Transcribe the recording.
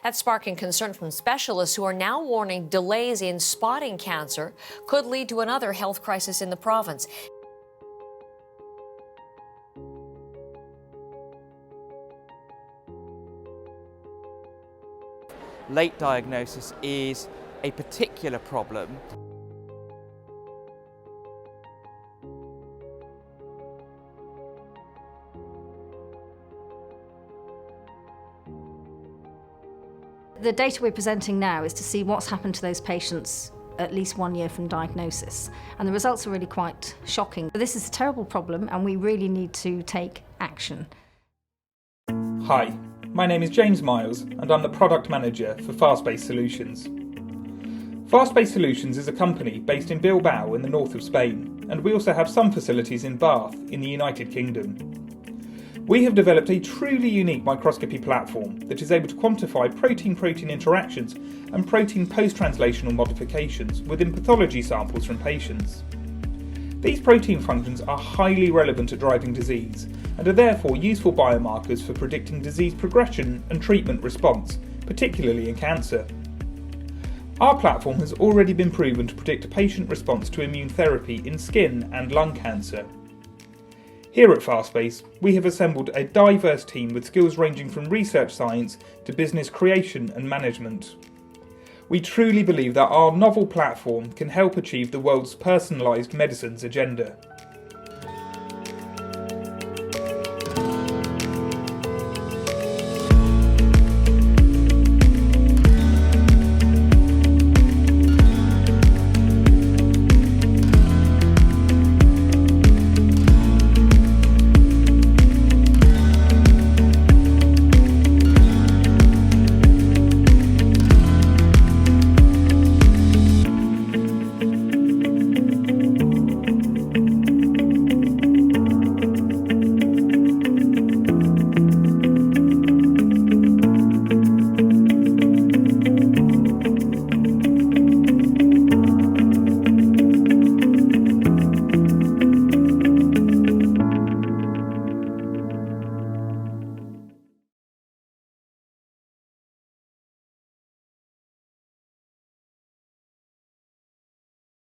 That's sparking concern from specialists who are now warning delays in spotting cancer could lead to another health crisis in the province. Late diagnosis is a particular problem. The data we're presenting now is to see what's happened to those patients at least 1 year from diagnosis, and the results are really quite shocking. This is a terrible problem and we really need to take action. Hi, my name is James Miles and I'm the Product Manager for Fastbase Solutions. Fastbase Solutions is a company based in Bilbao in the north of Spain, and we also have some facilities in Bath in the United Kingdom. We have developed a truly unique microscopy platform that is able to quantify protein-protein interactions and protein post-translational modifications within pathology samples from patients. These protein functions are highly relevant to driving disease and are therefore useful biomarkers for predicting disease progression and treatment response, particularly in cancer. Our platform has already been proven to predict a patient response to immune therapy in skin and lung cancer. Here at Fastbase, we have assembled a diverse team with skills ranging from research science to business creation and management. We truly believe that our novel platform can help achieve the world's personalised medicines agenda.